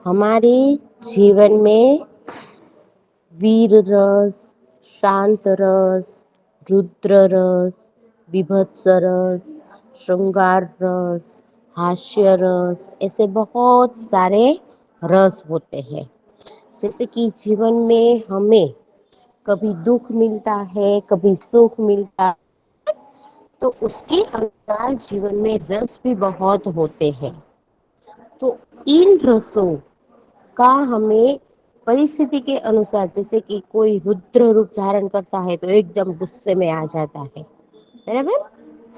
हमारे जीवन में वीर रस, शांत रस, रुद्र रस, बीभत्स रस, श्रृंगार रस, हास्य रस, ऐसे बहुत सारे रस होते हैं। जैसे कि जीवन में हमें कभी दुख मिलता है, कभी सुख मिलता है, तो उसके अनुसार जीवन में रस भी बहुत होते हैं। तो इन रसों का हमें परिस्थिति के अनुसार, जैसे कि कोई रुद्र रूप धारण करता है तो एकदम गुस्से में आ जाता है, बराबर।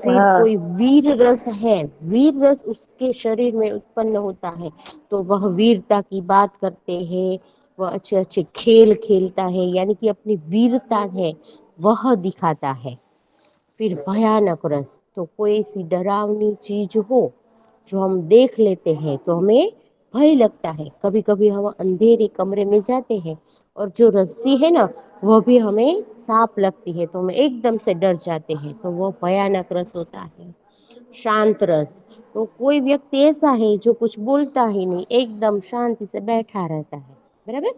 फिर हाँ। कोई वीर रस है, वीर रस उसके शरीर में उत्पन्न होता है तो वह वीरता की बात करते हैं, वह अच्छे अच्छे खेल खेलता है, यानी कि अपनी वीरता है वह दिखाता है। फिर भयानक रस, तो कोई ऐसी डरावनी चीज हो जो हम देख लेते हैं तो हमें भय लगता है। कभी कभी हम अंधेरे कमरे में जाते हैं और जो रस्सी है ना वह भी हमें सांप लगती है तो हम एकदम से डर जाते हैं, तो वो भयानक रस होता है। शांत रस, तो कोई व्यक्ति ऐसा है जो कुछ बोलता ही नहीं, एकदम शांति से बैठा रहता है, बराबर।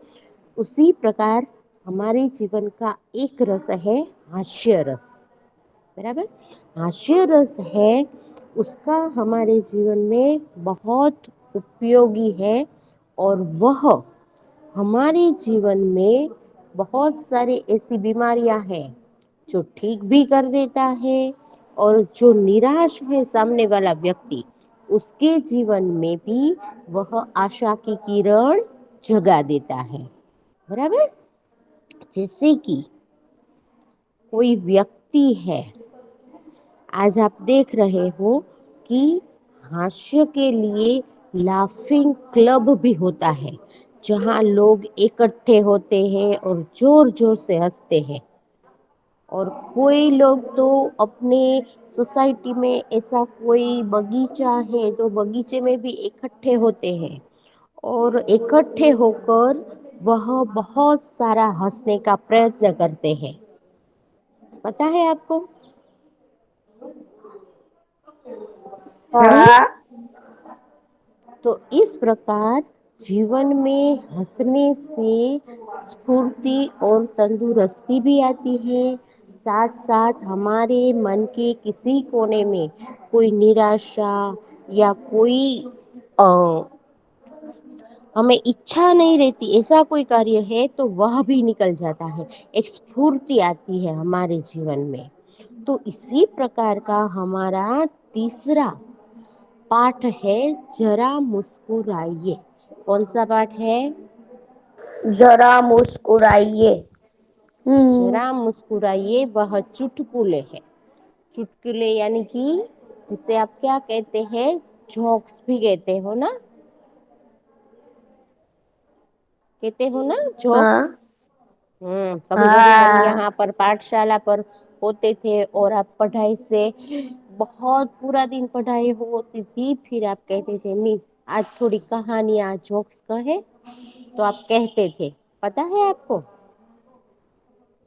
उसी प्रकार हमारे जीवन का एक रस है हास्य रस, बराबर। हास्य रस है, उसका हमारे जीवन में बहुत उपयोगी है और वह हमारे जीवन में बहुत सारी ऐसी बीमारियां हैं जो ठीक भी कर देता है, और जो निराश है सामने वाला व्यक्ति उसके जीवन में भी वह आशा की किरण जगा देता है, बराबर। जैसे कि कोई व्यक्ति है, आज आप देख रहे हो कि हास्य के लिए लाफिंग क्लब भी होता है, जहां लोग इकट्ठे होते हैं और जोर जोर से हंसते हैं। और कोई लोग तो अपने सोसाइटी में ऐसा कोई बगीचा है तो बगीचे में भी इकट्ठे होते हैं और इकट्ठे होकर वह बहुत सारा हंसने का प्रयत्न करते हैं, पता है आपको। हम्म। हाँ। तो इस प्रकार जीवन में हंसने से स्फूर्ति और तंदुरुस्ती भी आती है। साथ साथ हमारे मन के किसी कोने में कोई निराशा या कोई अ, हमें इच्छा नहीं रहती ऐसा कोई कार्य है तो वह भी निकल जाता है, एक स्फूर्ति आती है हमारे जीवन में। तो इसी प्रकार का हमारा तीसरा पाठ है, जरा मुस्कुराइए। कौन सा पाठ है? जरा मुस्कुराइए। जरा मुस्कुराइए, वह चुटकुले है। चुटकुले यानी कि जिसे आप क्या कहते हैं, जोक्स भी कहते हो ना, कहते हो ना जोक्स। हाँ। कभी कभी हम हाँ। यहाँ पर पाठशाला पर होते थे और आप पढ़ाई से बहुत पूरा दिन पढ़ाई होती थी, फिर आप कहते थे मिस आज थोड़ी कहानियां जोक्स कहे, तो आप कहते थे, पता है आपको।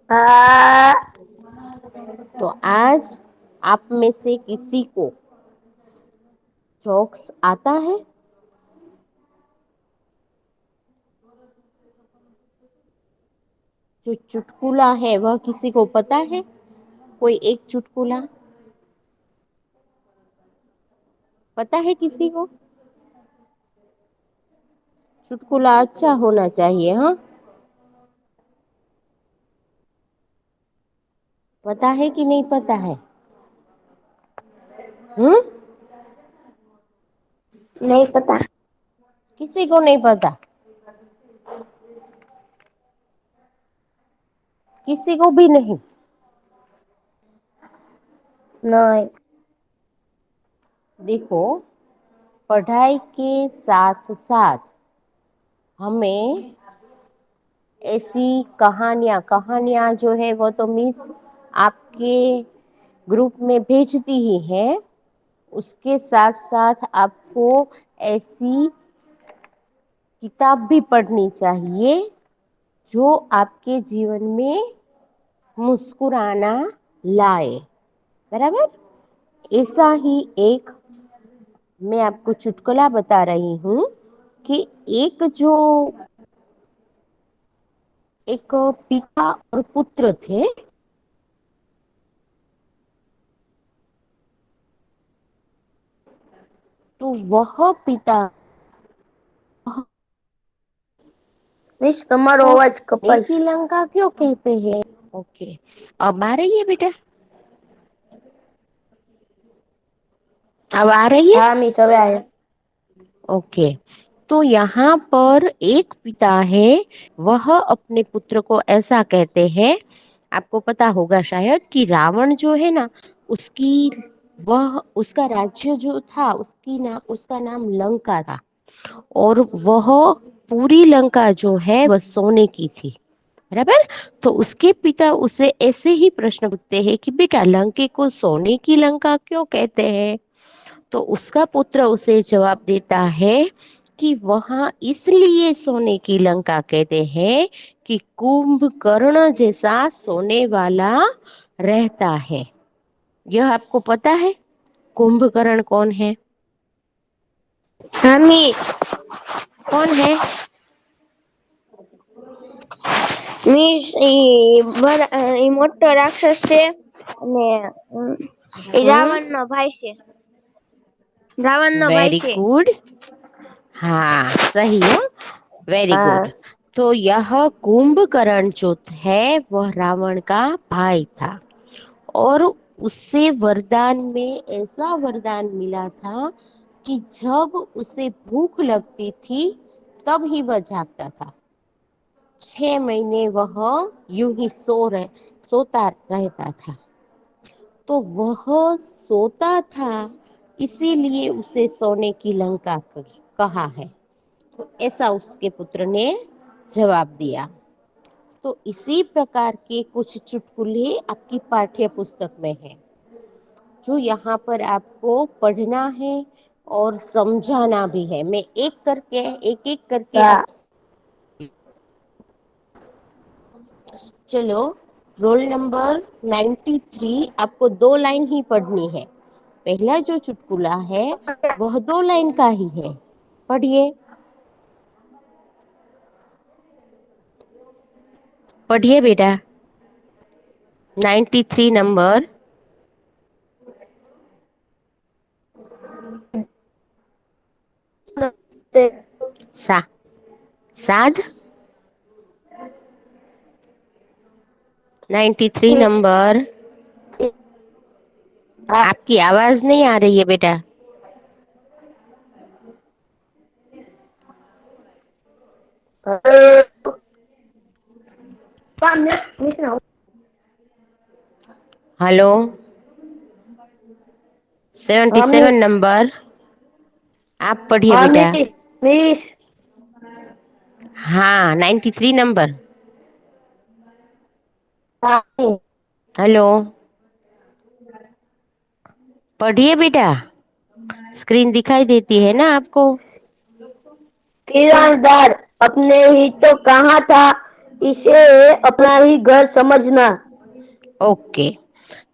हाँ। तो आज आप में से किसी को जोक्स आता है? जो चुटकुला है वह किसी को पता है? कोई एक चुटकुला पता है किसी को? चुटकुला अच्छा होना चाहिए, हाँ। पता है कि नहीं पता है? हम्म। नहीं पता। किसी को नहीं पता? किसी को भी नहीं? नहीं। देखो, पढ़ाई के साथ साथ हमें ऐसी कहानियां जो है वो तो मिस आपके ग्रुप में भेजती ही है, उसके साथ साथ आपको ऐसी किताब भी पढ़नी चाहिए जो आपके जीवन में मुस्कुराना लाए, बराबर। ऐसा ही एक मैं आपको चुटकुला बता रही हूँ कि एक पिता और पुत्र थे। तो वह पिता मिस તમારો को અવાજ सोने કપાય की છે। लंका क्यों कहते हैं? ओके, अब आ रही है बेटा? अब आ रही है? હા મિસ હવે આયો। ओके। तो यहाँ पर एक पिता है, वह अपने पुत्र को ऐसा कहते हैं। आपको पता होगा शायद कि रावण जो है ना, उसकी वह उसका राज्य जो था, उसका नाम लंका था। और वह पूरी लंका जो है वह सोने की थी, बराबर। तो उसके पिता उसे ऐसे ही प्रश्न पूछते हैं कि बेटा, लंके को सोने की लंका क्यों कहते हैं? तो उसका पुत्र उसे जवाब देता है कि वहां इसलिए सोने की लंका कहते हैं कि कुंभकर्ण जैसा सोने वाला रहता है। यह आपको पता है कुंभकर्ण कौन है? હા મિસ। कौन है? મિસ ઈ મોટો રાક્ષસ છે અને એ हम्म, રાવણનો ભાઈ છે। રાવણનો ભાઈ वेरी છે। गुड। हाँ, सही हो, वेरी હા गुड। तो यह कुंभकर्ण जो है वह रावण का भाई था। और उससे वरदान में ऐसा वरदान मिला था कि जब उसे भूख लगती थी तब ही वह जागता था। 6 महीने वह यूं ही सोता रहता था। तो वह सोता था, इसीलिए उसे सोने की लंका कहा है। तो ऐसा उसके पुत्र ने जवाब दिया। तो इसी प्रकार के कुछ चुटकुले आपकी पाठ्य पुस्तक में है, जो यहाँ पर आपको पढ़ना है और समझाना भी है। मैं एक एक करके હા आप चलो। रोल नंबर 93, आपको 2 लाइन ही पढ़नी है। पहला जो चुटकुला है वह 2 लाइन का ही है, पढ़िए, पढ़िए बेटा। 93 नंबर। सा साध 93 नंबर। आपकी आवाज नहीं आ रही है बेटा। हेलो, सेवेंटी હા सेवन મિસ। नंबर। आप पढ़िए હા बेटा। મિસ। મિસ हाँ, 93 नंबर। હા મિસ। हेलो, पढ़िए बेटा। स्क्रीन दिखाई देती है ना आपको? किराएदार अपने ही तो कहा था, इसे अपना ही घर समझना। ओके।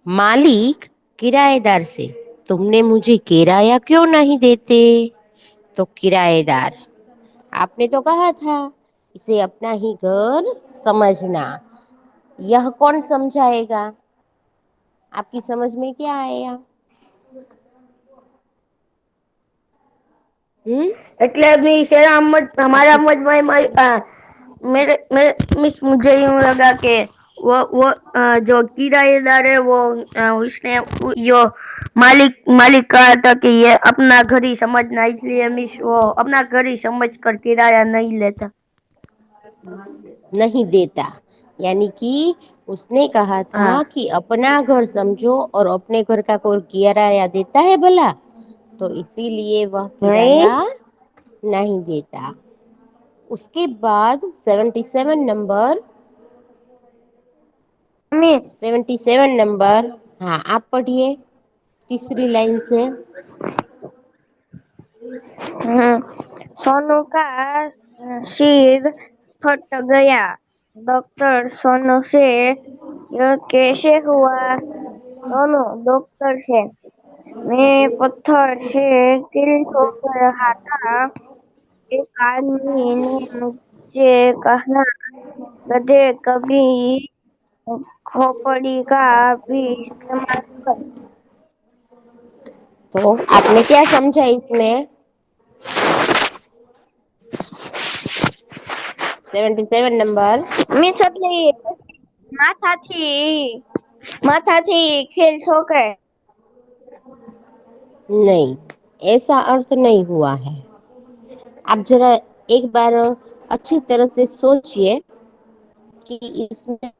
मालिक किराएदार से, तुमने मुझे किराया क्यों नहीं देते? तो किराएदार, आपने तो कहा था इसे अपना ही घर समझना। यह कौन समझाएगा? आपकी समझ में क्या आया? हम्म, એટલે मिस हमारा आपकी मेरे मेरे मिस मुझे यूं लगा कि वो जो किराएदार है वो उसने जो मालिक कहा था कि ये अपना घर ही समझना, इसलिए मिस वो अपना घर ही समझ कर किराया नहीं लेता। नहीं देता, यानी कि उसने कहा हाँ था कि अपना घर समझो और अपने घर का कोई किराया देता है भला? तो इसीलिए वह नहीं किराया नहीं देता। उसके बाद 77 नंबर। मिस। 77 नंबर। हाँ, आप पढ़िए तीसरी लाइन से। सोनू का सिर फट गया। डॉक्टर सोनू से यह कैसे हुआ? सोनू डॉक्टर से, मैं पत्थर से गिर ठोक रहा था, एक आदमी ने मुझसे कहा, गधे कभी खोपड़ी का भी इस्तेमाल कर। तो आपने क्या समझा इसमें? 77 नंबर। મીન્સ એટલે માથાથી માથાથી ખેલ ઠોકે। नहीं, ऐसा अर्थ नहीं हुआ है। आप जरा एक बार अच्छी तरह से सोचिए कि इसमें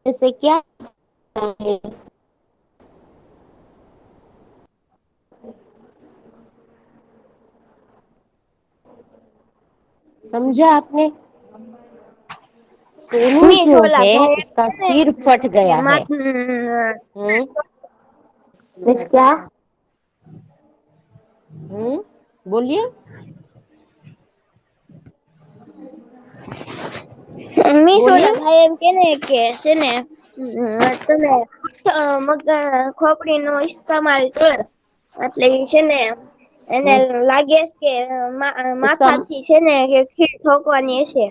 से क्या है। समझा आपने? सोनू મીન્સ जो ઓલા है ભાઈ उसका सिर फट गया है। हम्म, मीन्स क्या? बोलिए। મીન્સ बोलिए। ઓલા ભાઈ એમ કે ને કે છે ને તમે ખોપડીનો ઇસ્તેમાલ કર એટલે ઈ છે ને એને हम्म, લાગે છે કે उसका માથાથી છે ને કે ખીલ ઠોકવાની હશે।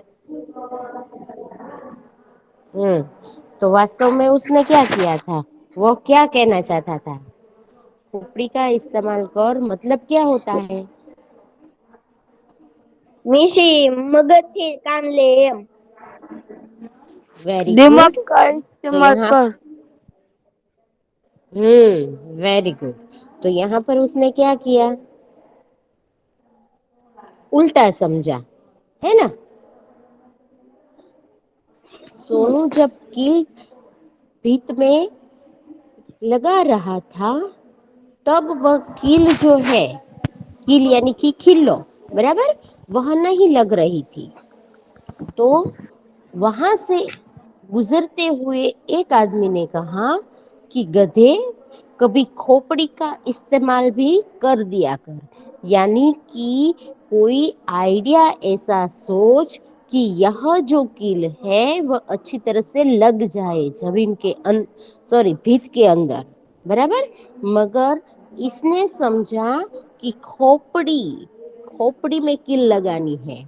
तो वास्तव में उसने क्या किया था? वो क्या कहना चाहता था? खोपड़ी का इस्तेमाल कर मतलब क्या होता है? મીશી મગજથી કામ લે એમ। वेरी दिमाग गुड। का तो इस्तेमाल यहाँ कर। Very good. तो यहाँ पर उसने क्या किया? उल्टा समझा, है ना? सोनू जब कील भीत में लगा रहा था तब वह कील जो है, कील यानी कि खिल्लो, बराबर, वह नहीं लग रही थी। तो वहां से गुजरते हुए एक आदमी ने कहा कि गधे कभी खोपड़ी का इस्तेमाल भी कर दिया कर, यानी कि कोई आइडिया ऐसा सोच कि यह जो कील है वह अच्छी तरह से लग जाए जमीन के सॉरी भीत के अंदर, बराबर। मगर इसने समझा कि खोपड़ी खोपड़ी में कील लगानी है,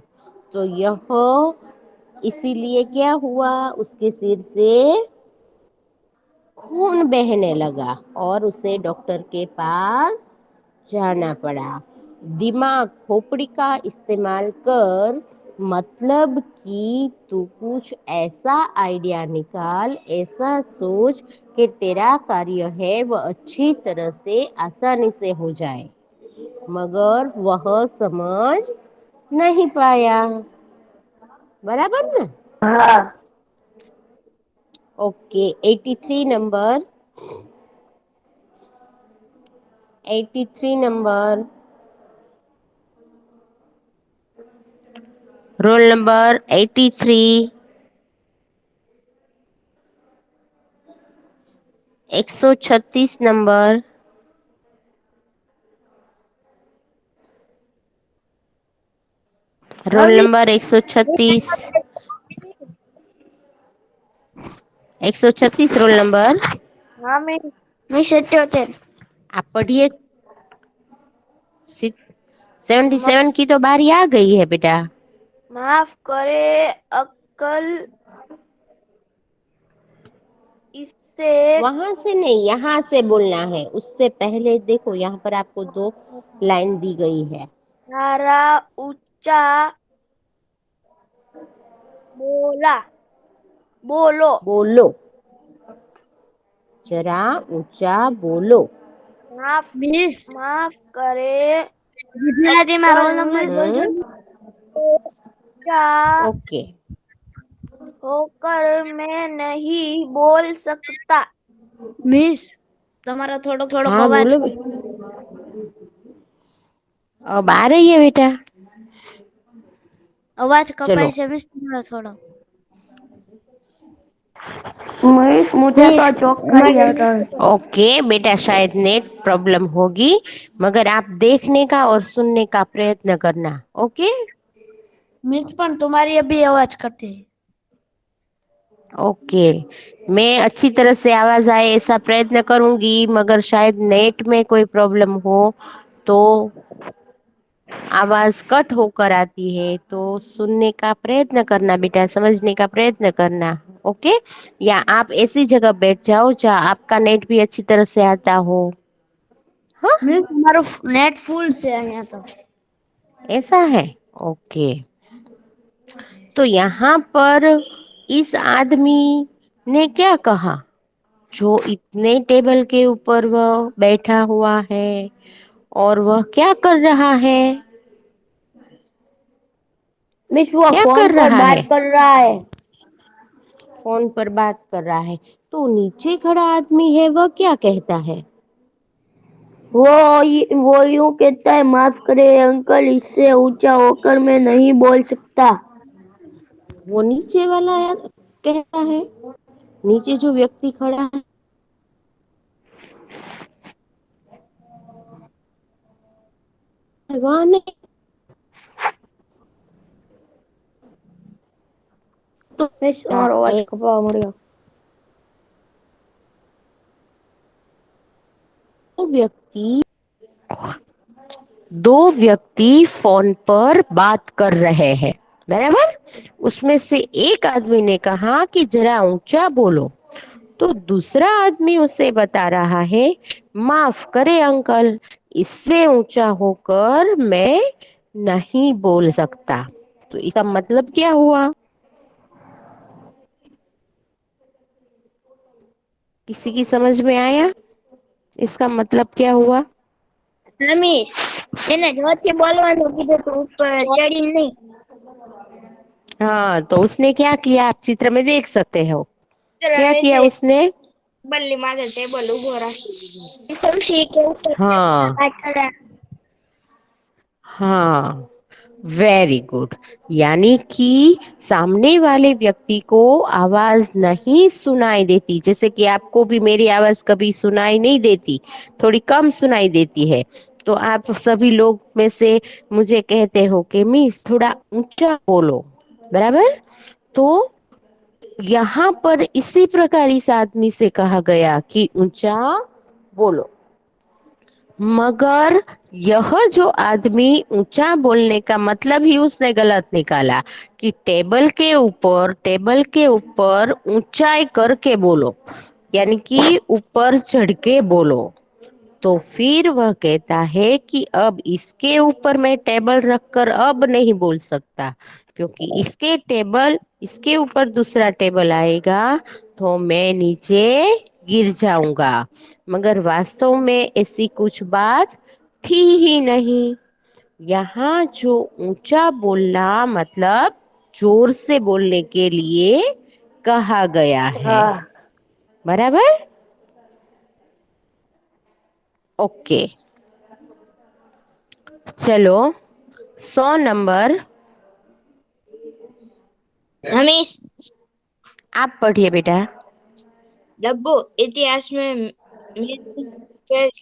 तो यह इसीलिए क्या हुआ, उसके सिर से खून बहने लगा और उसे डॉक्टर के पास जाना पड़ा। दिमाग खोपड़ी का इस्तेमाल कर मतलब कि तू कुछ ऐसा आइडिया निकाल, ऐसा सोच कि तेरा कार्य है वह अच्छी तरह से आसानी से हो जाए, मगर वह समझ नहीं पाया, बराबर ना? हाँ। Okay, 83 number. 83 number. Roll number 83। 136 number. Roll હવે नंबर 136। 136 roll number. हाँ मैं 77। आप पढ़िए। 77 की तो बारी आ गई है बेटा। माफ करे अक्कल इससे वहां से नहीं, यहाँ से बोलना है। उससे पहले देखो, यहाँ पर आपको 2 लाइन दी गई है। सारा ऊंचा बोला बोलो। बोलो, जरा ऊंचा बोलो। माफ माफ करे ગુજરાતીમાં રોલ નંબર બોલજો हम्म, ऊंचा ओके। होकर मैं नहीं बोल सकता। મિસ તમારો થોડોક हाँ અવાજ बोलो अब आ रही है बेटा। અવાજ चलो। કપાય છે મિસ તમારો થોડો। मुझे तो चौका ही आता है। ओके बेटा, शायद नेट प्रॉब्लम होगी, मगर आप देखने का और सुनने का प्रयत्न करना। ओके। મિસ પણ તમારી અભી અવાજ કરતી है। ओके, मैं अच्छी तरह से आवाज आए ऐसा प्रयत्न करूंगी, मगर शायद नेट में कोई प्रॉब्लम हो तो आवाज कट होकर आती है, तो सुनने का प्रयत्न करना बेटा, समझने का प्रयत्न करना। ओके, या आप ऐसी जगह बैठ जाओ जहाँ आपका नेट भी अच्छी तरह से आता हो। हाँ, मिस हमारो नेट फुल से है यहाँ तो। ऐसा है। ओके, तो यहाँ पर इस आदमी ने क्या कहा, जो इतने टेबल के ऊपर वह बैठा हुआ है और वह क्या कर रहा है? मिस वो क्या फोन कर पर रहा है? बात कर रहा है। फोन पर बात कर रहा है। तो नीचे खड़ा आदमी है, वह क्या कहता है? वो यूं कहता है, माफ करे अंकल, इससे ऊंचा होकर मैं नहीं बोल सकता। वो नीचे वाला कहता है, नीचे जो व्यक्ति खड़ा है वह नहीं। तो मिस क्या તમારો અવાજ है, કપાવા મળ્યો। दो व्यक्ति दो व्यक्ति फोन पर बात कर रहे हैं, बराबर। उसमें से एक आदमी ने कहा कि जरा ऊंचा बोलो, तो दूसरा आदमी उसे बता रहा है, माफ करे अंकल, इससे ऊंचा होकर मैं नहीं बोल सकता। तो इसका मतलब क्या हुआ? किसी की समझ में आया इसका मतलब क्या हुआ? હા મિસ, એને જોરથી બોલવાનું કીધું તો ઉપર ચડીને નહીં। हाँ, तो उसने क्या किया, आप चित्र में देख सकते हो। क्या किया उसने? બલ્લી માથે ટેબલ ઉભો રાખી દીધો। ખુરશી કે ઉપર हाँ, વાત કરે। हाँ, वेरी गुड। यानी कि सामने वाले व्यक्ति को आवाज नहीं सुनाई देती, जैसे कि आपको भी मेरी आवाज कभी सुनाई नहीं देती, थोड़ी कम सुनाई देती है। तो आप सभी लोग में से मुझे कहते हो कि मिस थोड़ा ऊंचा बोलो, बराबर। तो यहाँ पर इसी प्रकार इस आदमी से कहा गया कि ऊंचा बोलो, मगर यह जो आदमी ऊंचा बोलने का मतलब ही उसने गलत निकाला कि टेबल के ऊपर ऊंचाई करके बोलो, यानी कि ऊपर चढ़ के बोलो। तो फिर वह कहता है कि अब इसके ऊपर मैं टेबल रखकर अब नहीं बोल सकता, क्योंकि इसके ऊपर दूसरा टेबल आएगा तो मैं नीचे गिर जाऊंगा। मगर वास्तव में ऐसी कुछ बात थी ही नहीं। यहाँ जो ऊंचा बोलना मतलब जोर से बोलने के लिए कहा गया है, હા। बराबर। ओके, चलो 100 नंबर હા મિસ, आप पढ़िए बेटा। डब्बू इतिहास में मिस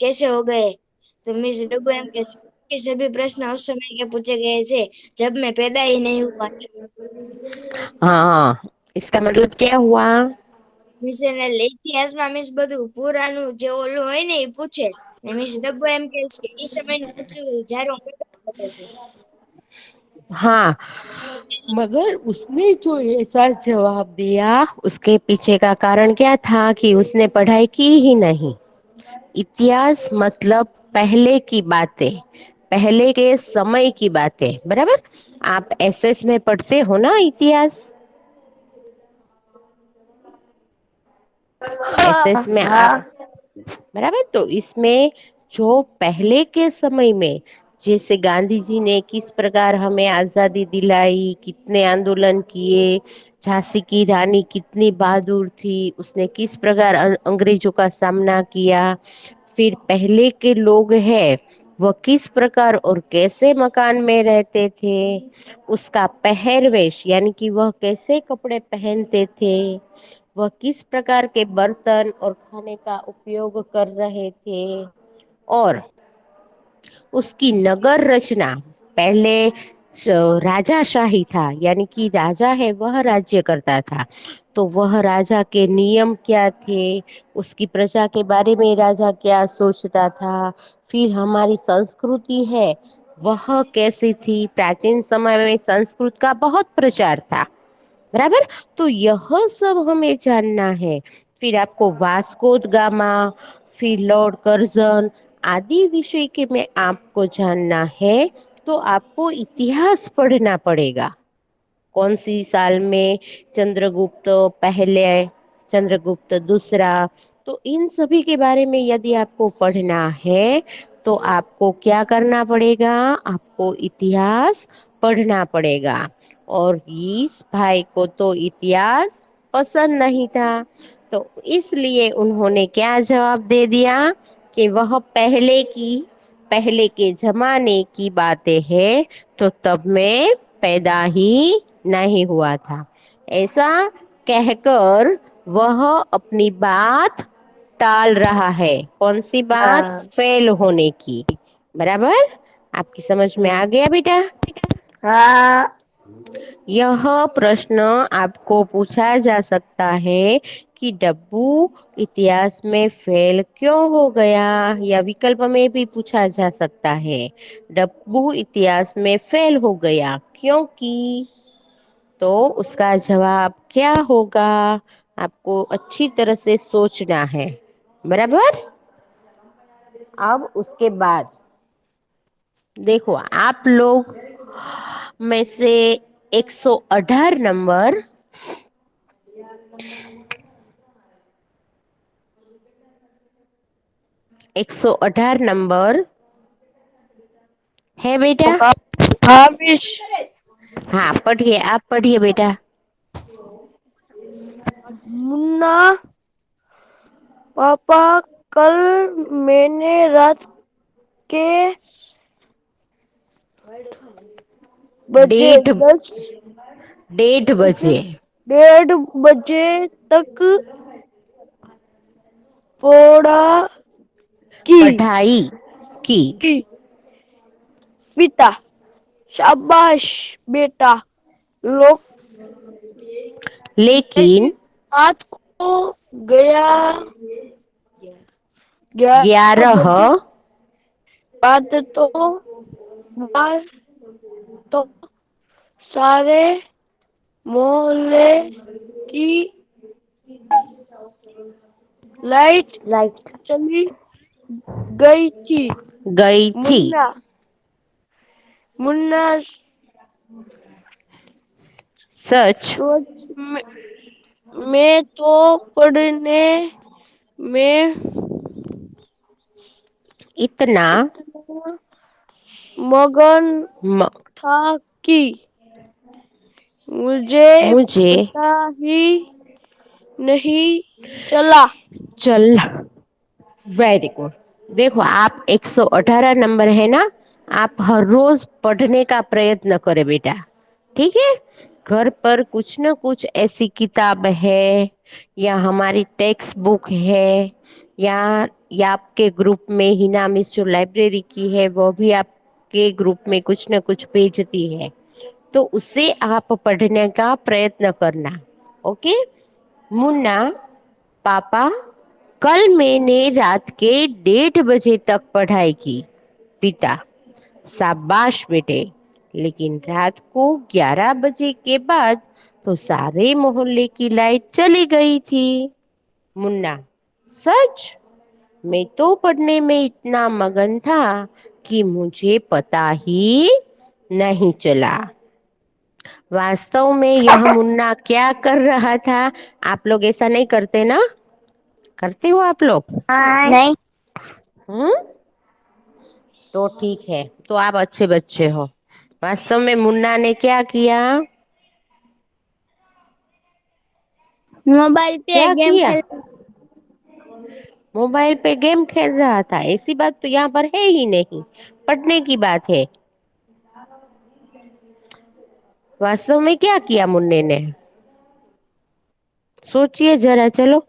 कैसे हो गए? तो मिस डब्बू एम के सभी प्रश्न उस समय के पूछे गए थे जब मैं पैदा ही नहीं हुआ था। हाँ, इसका मतलब क्या हुआ? મિસ એને ઇતિહાસમાં મિસ બધું પુરાનું જે ઓલું હોય ને એ પૂછે ને મિસ ડબ્બુ એમ કહે છે કે એ સમયનું પૂછ્યું જ્યારે હું પેદા થતો હતો। हाँ, मगर उसने जो ऐसा जवाब दिया उसके पीछे का कारण क्या था कि उसने पढ़ाई की ही नहीं। इतिहास मतलब पहले की बातें, पहले के समय की बातें, बराबर। आप एसएस में पढ़ते हो ना इतिहास, एसएस में હા। आप, बराबर। तो इसमें जो पहले के समय में, जैसे गांधी जी ने किस प्रकार हमें आजादी दिलाई, कितने आंदोलन किए, झांसी की रानी कितनी बहादुर थी, उसने किस प्रकार अंग्रेजों का सामना किया, फिर पहले के लोग हैं वह किस प्रकार और कैसे मकान में रहते थे, उसका पहरवेश यानी कि वह कैसे कपड़े पहनते थे, वह किस प्रकार के बर्तन और खाने का उपयोग कर रहे थे, और उसकी नगर रचना, पहले राजाशाही था, यानी कि राजा है वह राज्य करता था, तो वह राजा के नियम क्या थे, उसकी प्रजा के बारे में राजा क्या सोचता था, फिर हमारी संस्कृति है वह कैसी थी। प्राचीन समय में संस्कृत का बहुत प्रचार था, बराबर। तो यह सब हमें जानना है। फिर आपको वास्को द गामा, फिर लॉर्ड कर्जन आदि विषय के में आपको जानना है, तो आपको इतिहास पढ़ना पड़ेगा। कौन सी साल में चंद्रगुप्त पहले, चंद्रगुप्त दूसरा, तो इन सभी के बारे में यदि आपको पढ़ना है तो आपको क्या करना पड़ेगा, आपको इतिहास पढ़ना पड़ेगा। और इस भाई को तो इतिहास पसंद नहीं था, तो इसलिए उन्होंने क्या जवाब दे दिया कि वह पहले के जमाने की बातें हैं, तो तब मैं पैदा ही नहीं हुआ था। ऐसा कहकर वह अपनी बात टाल रहा है। कौन सी बात? हाँ फेल होने की। बराबर, आपकी समझ में आ गया बेटा? हाँ यह प्रश्न आपको पूछा जा सकता है कि डब्बू इतिहास में फेल क्यों हो गया, या विकल्प में भी पूछा जा सकता है डब्बू इतिहास में फेल हो गया क्योंकि। तो उसका जवाब क्या होगा, आपको अच्छी तरह से सोचना है, बराबर। अब उसके बाद देखो, आप लोग में से 118 नंबर 118 नंबर है बेटा। हाँ हाँ मिस। हाँ पढ़िए, आप पढ़िए बेटा। मुन्ना पापा, कल मैंने रात के बजे डेढ़ 10 बजे 1:30 बजे तक पढ़ा की पढ़ाई की, की पिता, शाबाश बेटा। लोग लेकिन रात को गया 11 11 बजे बाद बार तो सारे मोहल्ले की लाइट चली गई थी। गई थी। मुन्ना मुन्ना सच सोच मैं तो पढ़ने में इतना इतना मगन म, था कि मुझे मुझे पता ही नहीं चला। चल, वेरी गुड। देखो, आप 118 नंबर है ना, आप हर रोज पढ़ने का प्रयत्न करें बेटा, ठीक है। घर पर कुछ न कुछ ऐसी किताब है, या हमारी टेक्स्ट बुक है, या आपके ग्रुप में हिना मिस जो लाइब्रेरी की है वो भी आपके ग्रुप में कुछ न कुछ भेजती है, तो उसे आप पढ़ने का प्रयत्न करना। ओके। मुन्ना पापा, कल मैंने रात के 1:30 बजे तक पढ़ाई की। पिता, शाबाश बेटे, लेकिन रात को 11 बजे के बाद तो सारे मोहल्ले की लाइट चली गई थी। मुन्ना, सच? मैं तो पढ़ने में इतना मगन था कि मुझे पता ही नहीं चला। वास्तव में यह मुन्ना क्या कर रहा था? आप लोग ऐसा नहीं करते ना? करते हो आप लोग? नहीं। हम्म, तो ठीक है, तो आप अच्छे बच्चे हो। वास्तव में मुन्ना ने क्या किया? मोबाइल पे क्या गेम किया? खेल। मोबाइल पे गेम खेल रहा था? ऐसी बात तो यहाँ पर है ही नहीं, पढ़ने की बात है। वास्तव में क्या किया मुन्ने ने? सोचिए जरा, चलो।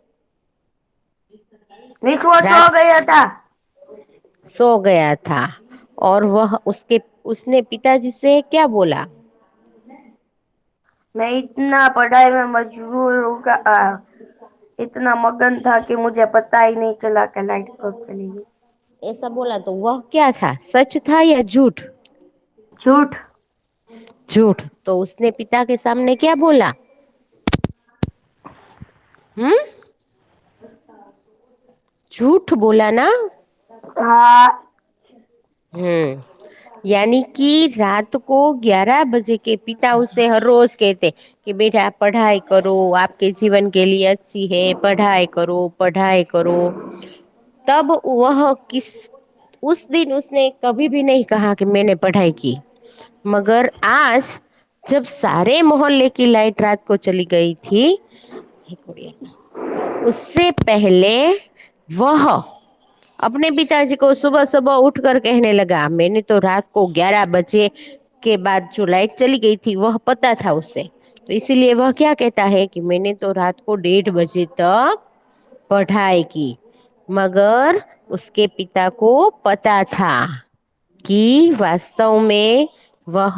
मिस वो सो रात गया था। सो गया था, और वह उसने पिताजी से क्या बोला? मैं इतना पढ़ाई में मजबूर इतना मगन था कि मुझे पता ही नहीं चला कि लाइट कब चली गई। ऐसा बोला तो वह क्या था, सच था या झूठ? झूठ। झूठ। तो उसने पिता के सामने क्या बोला? हम्म, झूठ बोला ना। हाँ। यानी कि रात को 11 बजे के पिता उसे हर रोज कहते कि बेटा पढ़ाई करो, आपके जीवन के लिए अच्छी है, पढ़ाई करो पढ़ाई करो। तब वह उस दिन उसने कभी भी नहीं कहा कि मैंने पढ़ाई की। मगर आज जब सारे मोहल्ले की लाइट रात को चली गई थी, उससे पहले वह अपने पिताजी को सुबह सुबह उठकर कहने लगा, मैंने तो रात को 11 बजे के बाद जो लाइट चली गई थी वह पता था उसे। तो इसीलिए वह क्या कहता है कि मैंने तो रात को 1:30 बजे तक पढ़ाई की। मगर उसके पिता को पता था कि वास्तव में वह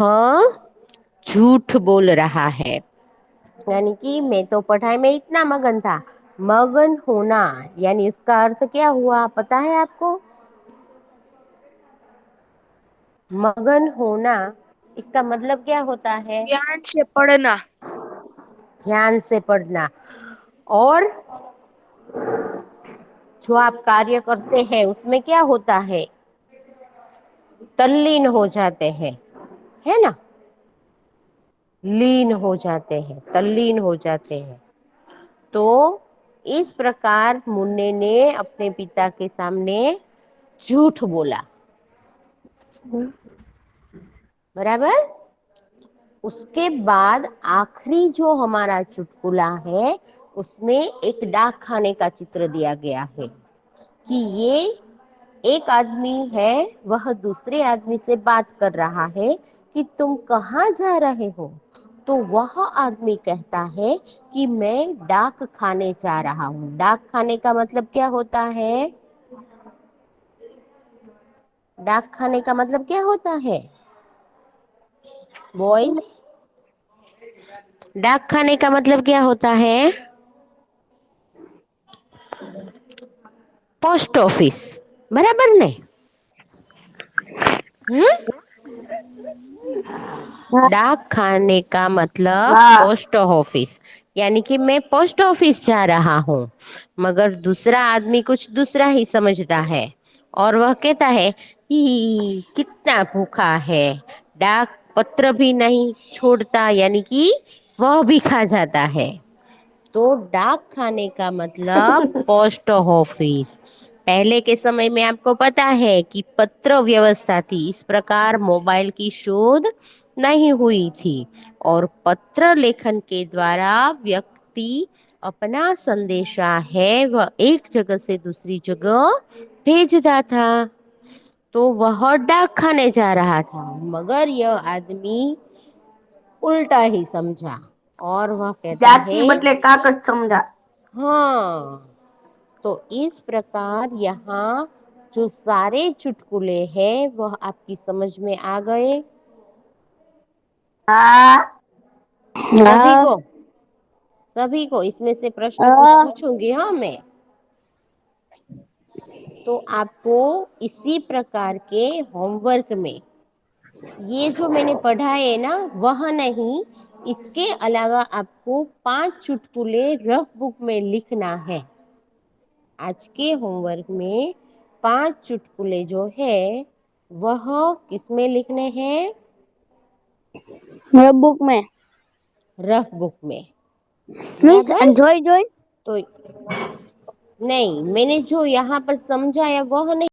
झूठ बोल रहा है। यानी कि मैं तो पढ़ाई में इतना मगन था। मगन होना यानी उसका अर्थ क्या हुआ पता है आपको? मगन होना, इसका मतलब क्या होता है? ध्यान से पढ़ना। ध्यान से पढ़ना। और जो आप कार्य करते हैं उसमें क्या होता है? तल्लीन हो जाते हैं, है ना? लीन हो जाते हैं, तल्लीन हो जाते हैं। तो इस प्रकार मुन्ने ने अपने पिता के सामने झूठ बोला। बराबर। उसके बाद आखिरी जो हमारा चुटकुला है उसमें एक डाक खाने का चित्र दिया गया है कि ये एक आदमी है, वह दूसरे आदमी से बात कर रहा है कि तुम कहाँ जा रहे हो? तो वह आदमी कहता है कि मैं डाक खाने जा रहा हूँ। डाक खाने का मतलब क्या होता है? डाक खाने का मतलब क्या होता है बॉयज? डाक खाने का मतलब क्या होता है? Post office. बराबर ने? हम्म, डाक खाने का मतलब हाँ। Post office. यानी कि मैं पोस्ट ऑफिस जा रहा हूँ। मगर दूसरा आदमी कुछ दूसरा ही समझता है और वह कहता है कि कितना भूखा है, डाक पत्र भी नहीं छोड़ता, यानी कि वह भी खा जाता है। तो डाक खाने का मतलब पोस्ट ऑफिस। पहले के समय में आपको पता है कि पत्र व्यवस्था थी, इस प्रकार मोबाइल की शोध नहीं हुई थी और पत्र लेखन के द्वारा व्यक्ति अपना संदेशा है वह एक जगह से दूसरी जगह भेजता था। तो वह डाक खाने जा रहा था, मगर यह आदमी उल्टा ही समझा और वह कहता डाक के है बदले कागज समझा। हाँ। तो इस प्रकार यहाँ जो सारे चुटकुले हैं वह आपकी समझ में आ गए? हाँ। सभी हाँ। को? सभी को इसमें से प्रश्न कुछ हाँ। पूछूंगी हाँ मैं। तो आपको इसी प्रकार के होमवर्क में ये जो मैंने पढ़ा है ना वह नहीं, इसके अलावा आपको 5 चुटकुले रफ बुक में लिखना है। आज के होमवर्क में 5 चुटकुले जो है वह किसमें लिखने हैं? बुक में। रफ बुक में। मीन्स बराबर। जोई जोई। तो नहीं, मैंने जो यहाँ पर समझाया वह नहीं